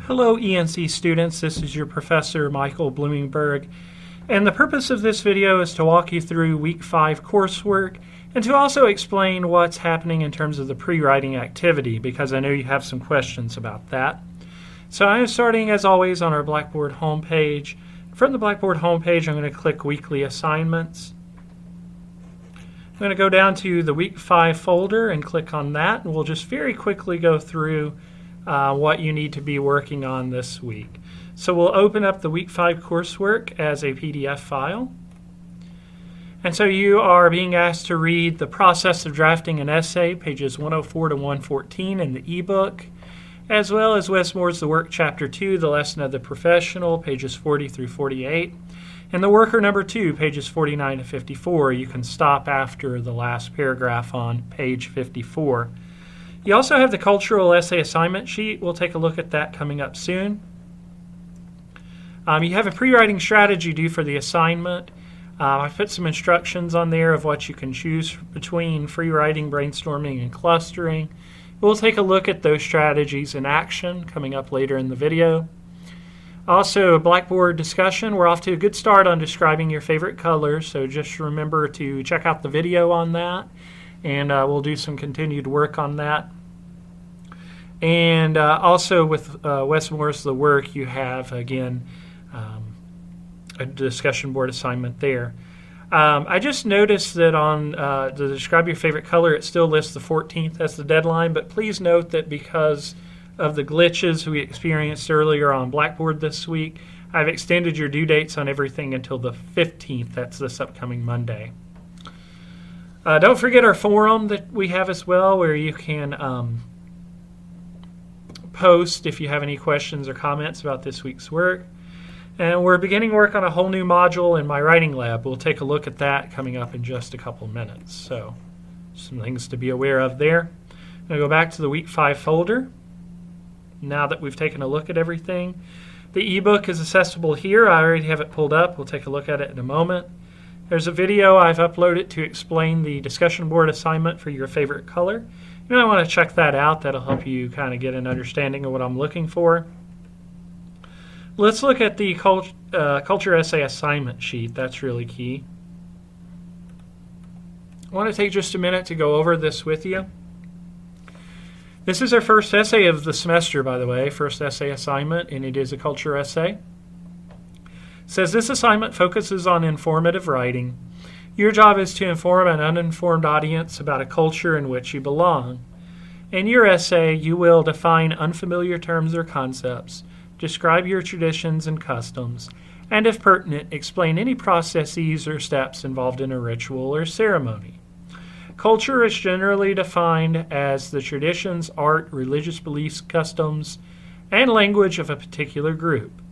Hello ENC students, this is your professor Michael Bloomingberg, and the purpose of this video is to walk you through week 5 coursework and to also explain what's happening in terms of the pre-writing activity, because I know you have some questions about that. So I am starting as always on our Blackboard homepage. From the Blackboard homepage I'm going to click weekly assignments. I'm going to go down to the week 5 folder and click on that, and we'll just very quickly go through what you need to be working on this week. So we'll open up the week 5 coursework as a PDF file. And so you are being asked to read the process of drafting an essay, pages 104 to 114 in the ebook, as well as Westmore's The Work Chapter 2, The Lesson of the Professional, pages 40 through 48, and The Worker Number 2, pages 49 to 54. You can stop after the last paragraph on page 54. You also have the cultural essay assignment sheet. We'll take a look at that coming up soon. You have a pre-writing strategy due for the assignment. I've put some instructions on there of what you can choose between free writing, brainstorming, and clustering. We'll take a look at those strategies in action coming up later in the video. Also, a Blackboard discussion. We're off to a good start on describing your favorite colors, so just remember to check out the video on that, and we'll do some continued work on that. And also with Westmore's The Work, you have, again, a discussion board assignment there. I just noticed that on the Describe Your Favorite Color, it still lists the 14th as the deadline, but please note that because of the glitches we experienced earlier on Blackboard this week, I've extended your due dates on everything until the 15th. That's this upcoming Monday. Don't forget our forum that we have as well, where you can post if you have any questions or comments about this week's work. And we're beginning work on a whole new module in my writing lab. We'll take a look at that coming up in just a couple minutes. So some things to be aware of there. I'm going to go back to the week 5 folder. Now that we've taken a look at everything, the ebook is accessible here. I already have it pulled up. We'll take a look at it in a moment. There's a video I've uploaded to explain the discussion board assignment for your favorite color. You might want to check that out. That'll help you kind of get an understanding of what I'm looking for. Let's look at the culture essay assignment sheet. That's really key. I want to take just a minute to go over this with you. This is our first essay of the semester, by the way, first essay assignment, and it is a culture essay. It says this assignment focuses on informative writing. Your job is to inform an uninformed audience about a culture in which you belong. In your essay, you will define unfamiliar terms or concepts, describe your traditions and customs, and if pertinent, explain any processes or steps involved in a ritual or ceremony. Culture is generally defined as the traditions, art, religious beliefs, customs, and language of a particular group.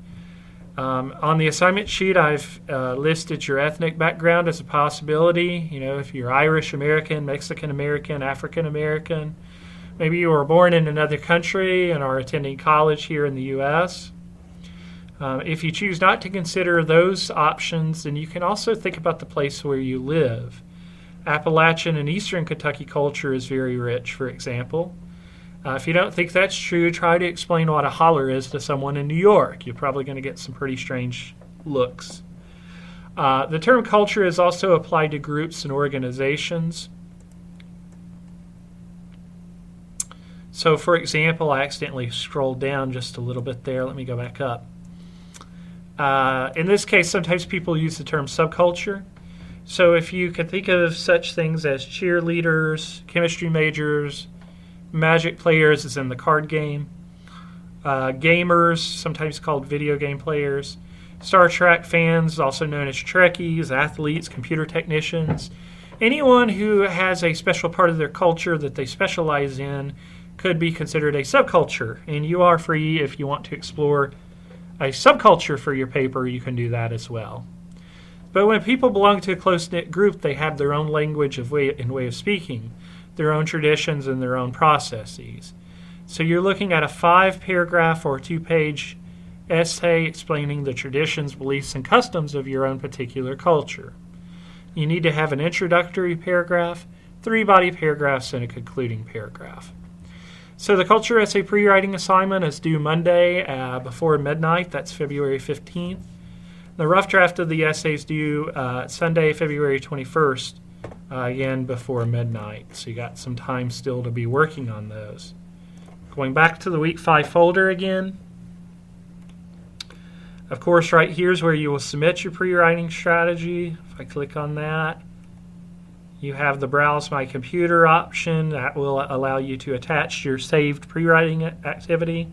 On the assignment sheet, I've listed your ethnic background as a possibility. You know, if you're Irish American, Mexican American, African American. Maybe you were born in another country and are attending college here in the U.S. If you choose not to consider those options, then you can also think about the place where you live. Appalachian and Eastern Kentucky culture is very rich, for example. If you don't think that's true, try to explain what a holler is to someone in New York. You're probably going to get some pretty strange looks. The term culture is also applied to groups and organizations. So, for example, I accidentally scrolled down just a little bit there. Let me go back up. In this case, sometimes people use the term subculture. So if you can think of such things as cheerleaders, chemistry majors, Magic players as in the card game, gamers, sometimes called video game players, Star Trek fans, also known as Trekkies, athletes, computer technicians. Anyone who has a special part of their culture that they specialize in could be considered a subculture, and you are free if you want to explore a subculture for your paper, you can do that as well. But when people belong to a close-knit group, they have their own language and way of speaking, their own traditions and their own processes. So you're looking at a 5-paragraph or 2-page essay explaining the traditions, beliefs, and customs of your own particular culture. You need to have an introductory paragraph, 3 body paragraphs, and a concluding paragraph. So the culture essay pre-writing assignment is due Monday before midnight. That's February 15th. The rough draft of the essay is due Sunday, February 21st, again before midnight. So you got some time still to be working on those. Going back to the Week 5 folder again. Of course, right here is where you will submit your pre-writing strategy. If I click on that, you have the Browse My Computer option. That will allow you to attach your saved pre-writing activity.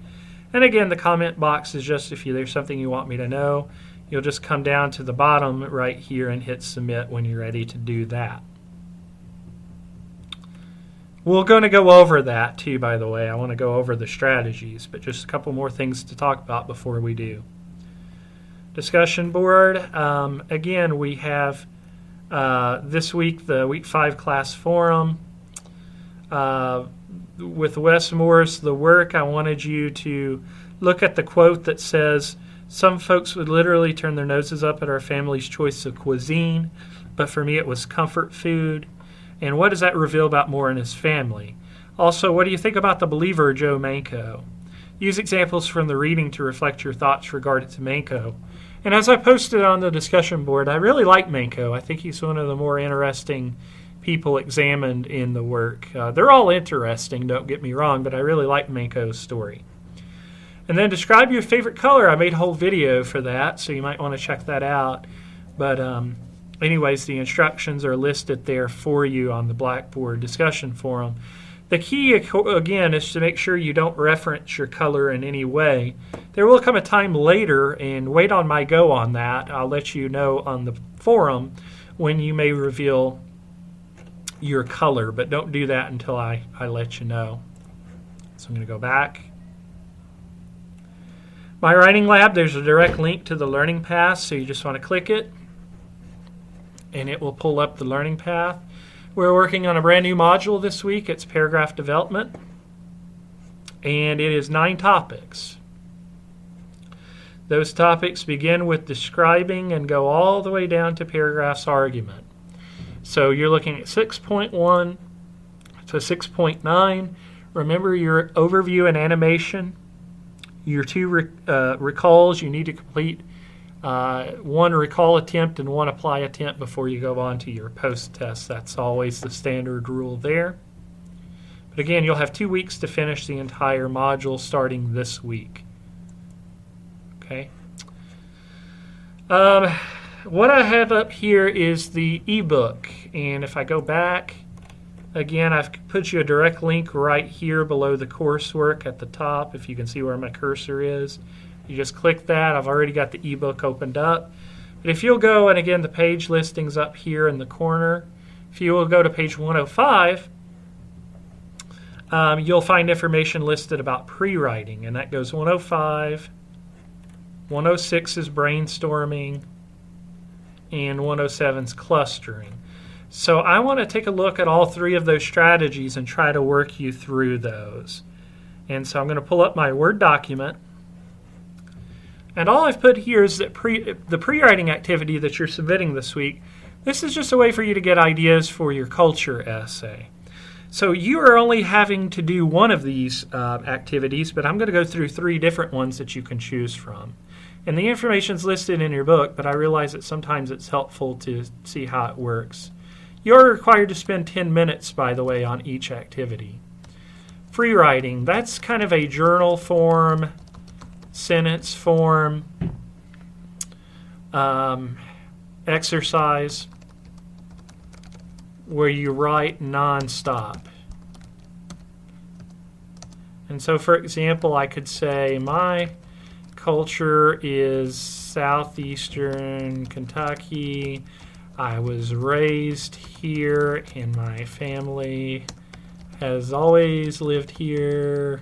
And again, the comment box is just if there's something you want me to know. You'll just come down to the bottom right here and hit Submit when you're ready to do that. We're going to go over that too, by the way. I want to go over the strategies, but just a couple more things to talk about before we do. Discussion board. Again, we have this week the Week 5 class forum. With Wes Morris, the work, I wanted you to look at the quote that says, "Some folks would literally turn their noses up at our family's choice of cuisine, but for me it was comfort food. And what does that reveal about Moore and his family? Also, what do you think about the believer Joe Manco? Use examples from the reading to reflect your thoughts regarding to Manco." And as I posted on the discussion board, I really like Manco. I think he's one of the more interesting people examined in the work. They're all interesting, don't get me wrong, but I really like Manco's story. And then describe your favorite color. I made a whole video for that, so you might want to check that out. But anyways, the instructions are listed there for you on the Blackboard discussion forum. The key, again, is to make sure you don't reference your color in any way. There will come a time later, and wait on my go on that. I'll let you know on the forum when you may reveal your color, but don't do that until I let you know. So I'm going to go back. My Writing Lab, there's a direct link to the learning path, so you just want to click it, and it will pull up the learning path. We're working on a brand new module this week. It's paragraph development, and it is 9 topics. Those topics begin with describing and go all the way down to paragraph's argument. So you're looking at 6.1 to 6.9. Remember your overview and animation. Your 2 recalls, you need to complete 1 recall attempt and 1 apply attempt before you go on to your post test. That's always the standard rule there. But again, you'll have 2 weeks to finish the entire module starting this week. Okay. What I have up here is the ebook, and if I go back, again, I've put you a direct link right here below the coursework at the top, if you can see where my cursor is. You just click that. I've already got the ebook opened up. But if you'll go, and again, the page listing's up here in the corner. If you will go to page 105, you'll find information listed about pre-writing, and that goes 105, 106 is brainstorming, and 107 is clustering. So I want to take a look at all 3 of those strategies and try to work you through those. And so I'm going to pull up my Word document. And all I've put here is that the pre-writing activity that you're submitting this week, this is just a way for you to get ideas for your culture essay. So you are only having to do one of these activities, but I'm going to go through 3 different ones that you can choose from. And the information's listed in your book, but I realize that sometimes it's helpful to see how it works. You're required to spend 10 minutes, by the way, on each activity. Free writing, that's kind of a journal form, sentence form, exercise where you write nonstop. And so, for example, I could say my culture is southeastern Kentucky. I was raised here and my family has always lived here.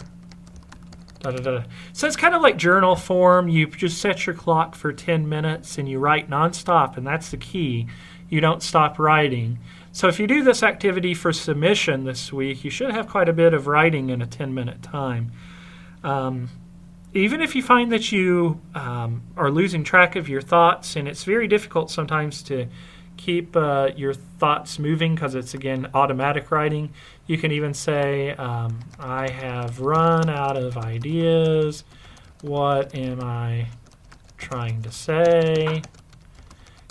Da, da, da. So it's kind of like journal form. You just set your clock for 10 minutes and you write nonstop, and that's the key. You don't stop writing. So if you do this activity for submission this week, you should have quite a bit of writing in a 10-minute time. Even if you find that you are losing track of your thoughts, and it's very difficult sometimes to keep your thoughts moving because it's, again, automatic writing. You can even say, I have run out of ideas. What am I trying to say?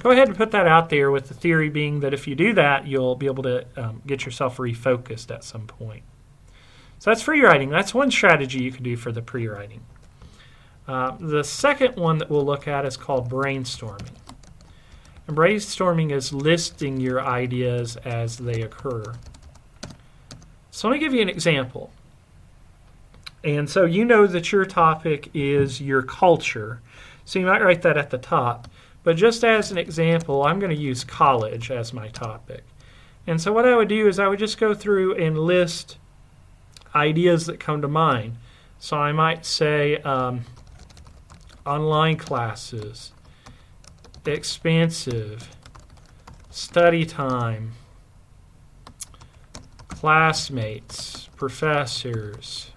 Go ahead and put that out there, with the theory being that if you do that, you'll be able to get yourself refocused at some point. So that's free writing. That's one strategy you can do for the pre-writing. The second one that we'll look at is called brainstorming. And brainstorming is listing your ideas as they occur. So let me give you an example. And so you know that your topic is your culture. So you might write that at the top. But just as an example, I'm going to use college as my topic. And so what I would do is I would just go through and list ideas that come to mind. So I might say online classes, expensive, study time, classmates, professors,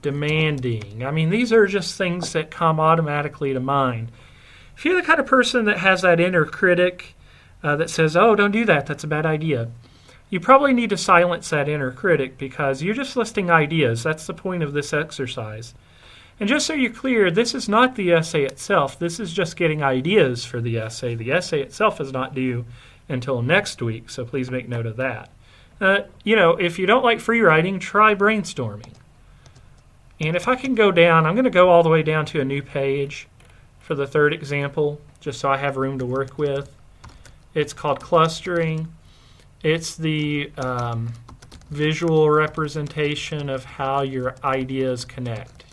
demanding. I mean, these are just things that come automatically to mind. If you're the kind of person that has that inner critic that says, oh, don't do that, that's a bad idea, you probably need to silence that inner critic because you're just listing ideas. That's the point of this exercise. And just so you're clear, this is not the essay itself. This is just getting ideas for the essay. The essay itself is not due until next week, so please make note of that. If you don't like free writing, try brainstorming. And if I can go down, I'm going to go all the way down to a new page for the third example, just so I have room to work with. It's called clustering. It's the visual representation of how your ideas connect.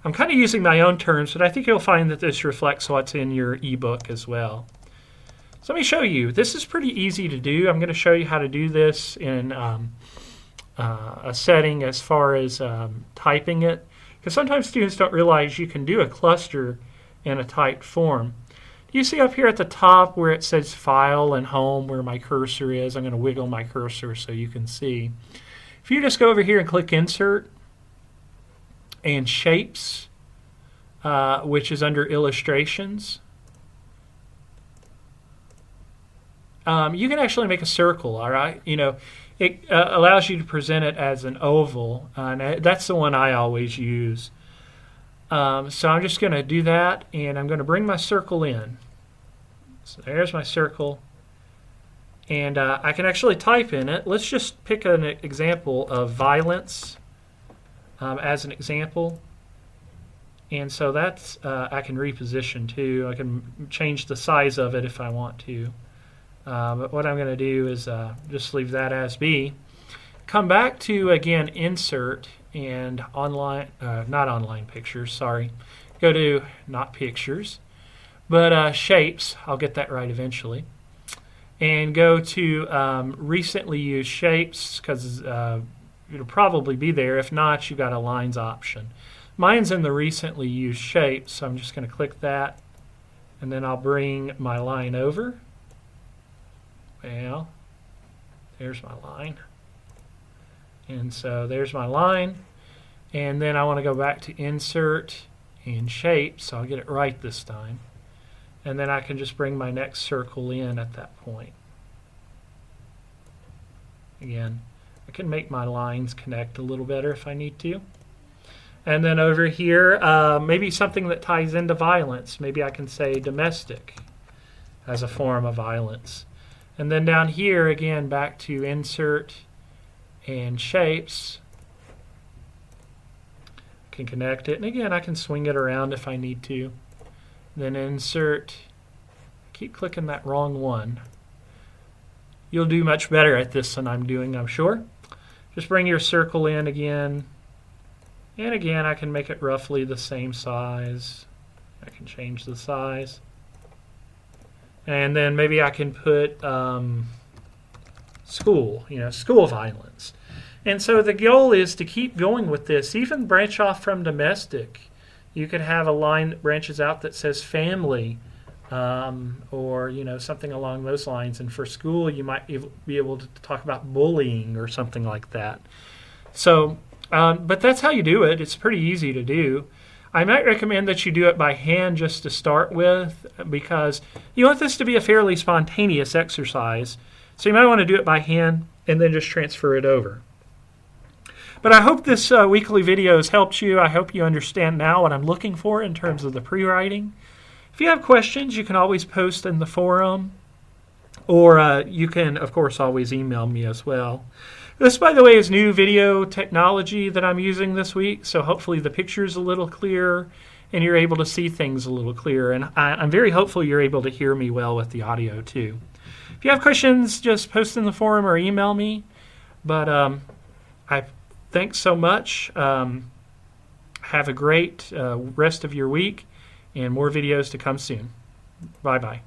I'm kind of using my own terms, but I think you'll find that this reflects what's in your ebook as well. So let me show you. This is pretty easy to do. I'm going to show you how to do this in a setting as far as typing it. Because sometimes students don't realize you can do a cluster in a typed form. You see up here at the top where it says File and Home, where my cursor is. I'm going to wiggle my cursor so you can see. If you just go over here and click Insert and Shapes, which is under Illustrations, you can actually make a circle, all right? It allows you to present it as an oval, and that's the one I always use. So I'm just going to do that, and I'm going to bring my circle in. So there's my circle, and I can actually type in it. Let's just pick an example of violence as an example. And so that's, I can reposition too. I can change the size of it if I want to. But what I'm going to do is just leave that as be. Come back to, again, Insert and Online, not Online Pictures, sorry. Go to, not Pictures, but Shapes. I'll get that right eventually. And go to Recently Used Shapes, because it'll probably be there. If not, you've got a Lines option. Mine's in the Recently Used Shapes, so I'm just going to click that, and then I'll bring my line over. Well, there's my line. And so there's my line. And then I want to go back to Insert and Shape, so I'll get it right this time. And then I can just bring my next circle in at that point. Again, I can make my lines connect a little better if I need to. And then over here, maybe something that ties into violence. Maybe I can say domestic as a form of violence. And then down here, again, back to Insert and Shapes. I can connect it. And again, I can swing it around if I need to. Then Insert. Keep clicking that wrong one. You'll do much better at this than I'm doing, I'm sure. Just bring your circle in again. And again, I can make it roughly the same size. I can change the size. And then maybe I can put school, school violence. And so the goal is to keep going with this, even branch off from domestic. You could have a line that branches out that says family, or something along those lines. And for school, you might be able to talk about bullying or something like that. So, but that's how you do it. It's pretty easy to do. I might recommend that you do it by hand just to start with, because you want this to be a fairly spontaneous exercise. So you might want to do it by hand and then just transfer it over. But I hope this weekly video has helped you. I hope you understand now what I'm looking for in terms of the pre-writing. If you have questions, you can always post in the forum, or you can, of course, always email me as well. This, by the way, is new video technology that I'm using this week, so hopefully the picture's a little clearer and you're able to see things a little clearer. And I'm very hopeful you're able to hear me well with the audio, too. If you have questions, just post in the forum or email me. But thanks so much. Have a great rest of your week, and more videos to come soon. Bye-bye.